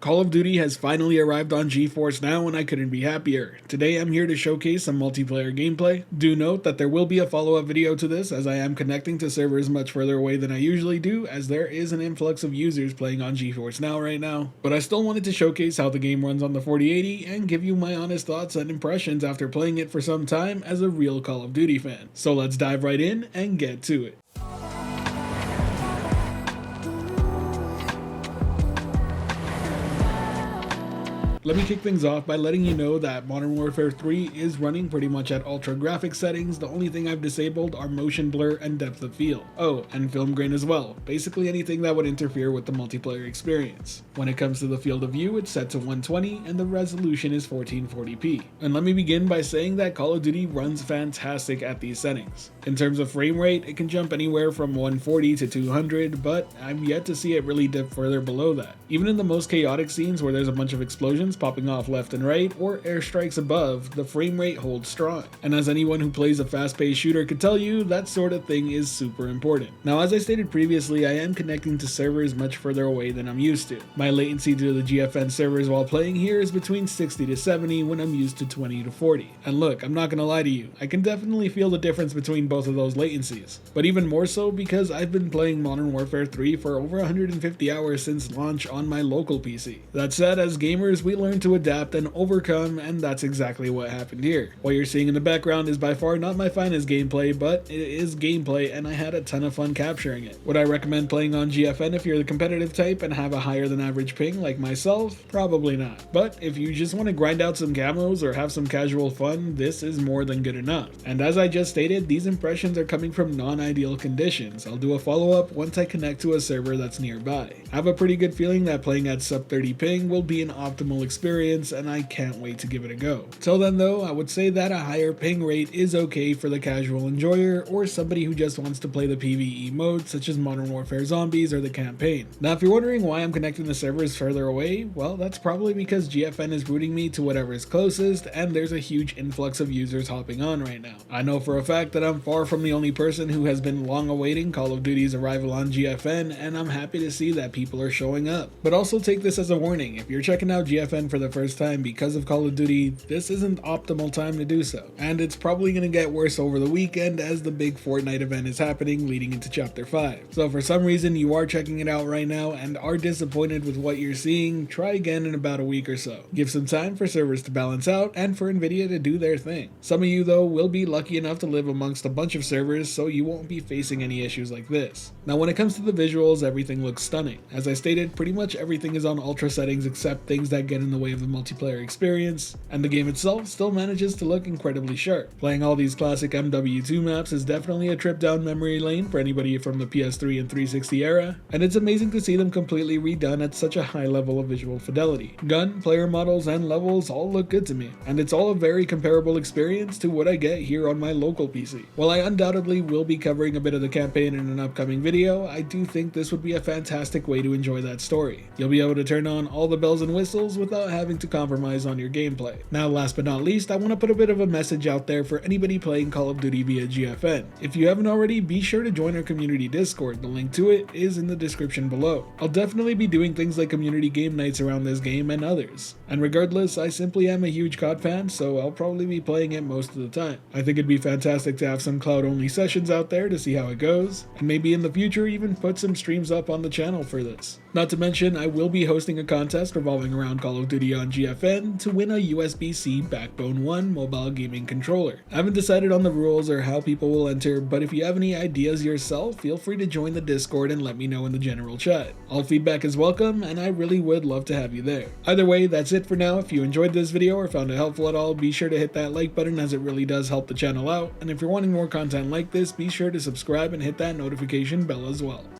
Call of Duty has finally arrived on GeForce Now and I couldn't be happier. Today I'm here to showcase some multiplayer gameplay. Do note that there will be a follow-up video to this as I am connecting to servers much further away than I usually do, as there is an influx of users playing on GeForce Now right now. But I still wanted to showcase how the game runs on the 4080 and give you my honest thoughts and impressions after playing it for some time as a real Call of Duty fan. So let's dive right in and get to it. Let me kick things off by letting you know that Modern Warfare 3 is running pretty much at ultra graphic settings. The only thing I've disabled are motion blur and depth of field. Oh, and film grain as well. Basically anything that would interfere with the multiplayer experience. When it comes to the field of view, it's set to 120 and the resolution is 1440p. And let me begin by saying that Call of Duty runs fantastic at these settings. In terms of frame rate, it can jump anywhere from 140 to 200, but I'm yet to see it really dip further below that. Even in the most chaotic scenes where there's a bunch of explosions popping off left and right, or airstrikes above, the frame rate holds strong. And as anyone who plays a fast-paced shooter could tell you, that sort of thing is super important. Now, as I stated previously, I am connecting to servers much further away than I'm used to. My latency to the GFN servers while playing here is between 60 to 70 when I'm used to 20 to 40. And look, I'm not gonna lie to you, I can definitely feel the difference between both of those latencies. But even more so because I've been playing Modern Warfare 3 for over 150 hours since launch on my local PC. That said, as gamers, we learn to adapt and overcome, and that's exactly what happened here. What you're seeing in the background is by far not my finest gameplay, but it is gameplay and I had a ton of fun capturing it. Would I recommend playing on GFN if you're the competitive type and have a higher than average ping like myself? Probably not. But if you just want to grind out some camos or have some casual fun, this is more than good enough. And as I just stated, these impressions are coming from non-ideal conditions. I'll do a follow-up once I connect to a server that's nearby. I have a pretty good feeling that playing at sub 30 ping will be an optimal experience and I can't wait to give it a go. Till then though, I would say that a higher ping rate is okay for the casual enjoyer or somebody who just wants to play the PvE mode such as Modern Warfare Zombies or the campaign. Now if you're wondering why I'm connecting the servers further away, well that's probably because GFN is routing me to whatever is closest and there's a huge influx of users hopping on right now. I know for a fact that I'm far from the only person who has been long awaiting Call of Duty's arrival on GFN, and I'm happy to see that people are showing up. But also take this as a warning, if you're checking out GFN for the first time because of Call of Duty, this isn't optimal time to do so. And it's probably going to get worse over the weekend as the big Fortnite event is happening leading into Chapter 5. So if for some reason you are checking it out right now and are disappointed with what you're seeing, try again in about a week or so. Give some time for servers to balance out and for Nvidia to do their thing. Some of you though will be lucky enough to live amongst a bunch of servers, so you won't be facing any issues like this. Now when it comes to the visuals, everything looks stunning. As I stated, pretty much everything is on ultra settings except things that get in the way of the multiplayer experience, and the game itself still manages to look incredibly sharp. Playing all these classic MW3 maps is definitely a trip down memory lane for anybody from the PS3 and 360 era, and it's amazing to see them completely redone at such a high level of visual fidelity. Gun, player models, and levels all look good to me, and it's all a very comparable experience to what I get here on my local PC. While I undoubtedly will be covering a bit of the campaign in an upcoming video, I do think this would be a fantastic way to enjoy that story. You'll be able to turn on all the bells and whistles without having to compromise on your gameplay. Now last but not least, I want to put a bit of a message out there for anybody playing Call of Duty via GFN. If you haven't already, be sure to join our community Discord. The link to it is in the description below. I'll definitely be doing things like community game nights around this game and others. And regardless, I simply am a huge COD fan, so I'll probably be playing it most of the time. I think it'd be fantastic to have some cloud only sessions out there to see how it goes, and maybe in the future even put some streams up on the channel for this. Not to mention, I will be hosting a contest revolving around Call of Duty on GFN to win a USB-C Backbone 1 mobile gaming controller. I haven't decided on the rules or how people will enter, but if you have any ideas yourself, feel free to join the Discord and let me know in the general chat. All feedback is welcome, and I really would love to have you there. Either way, that's it for now. If you enjoyed this video or found it helpful at all, be sure to hit that like button as it really does help the channel out, and if you're wanting more content like this, be sure to subscribe and hit that notification bell as well.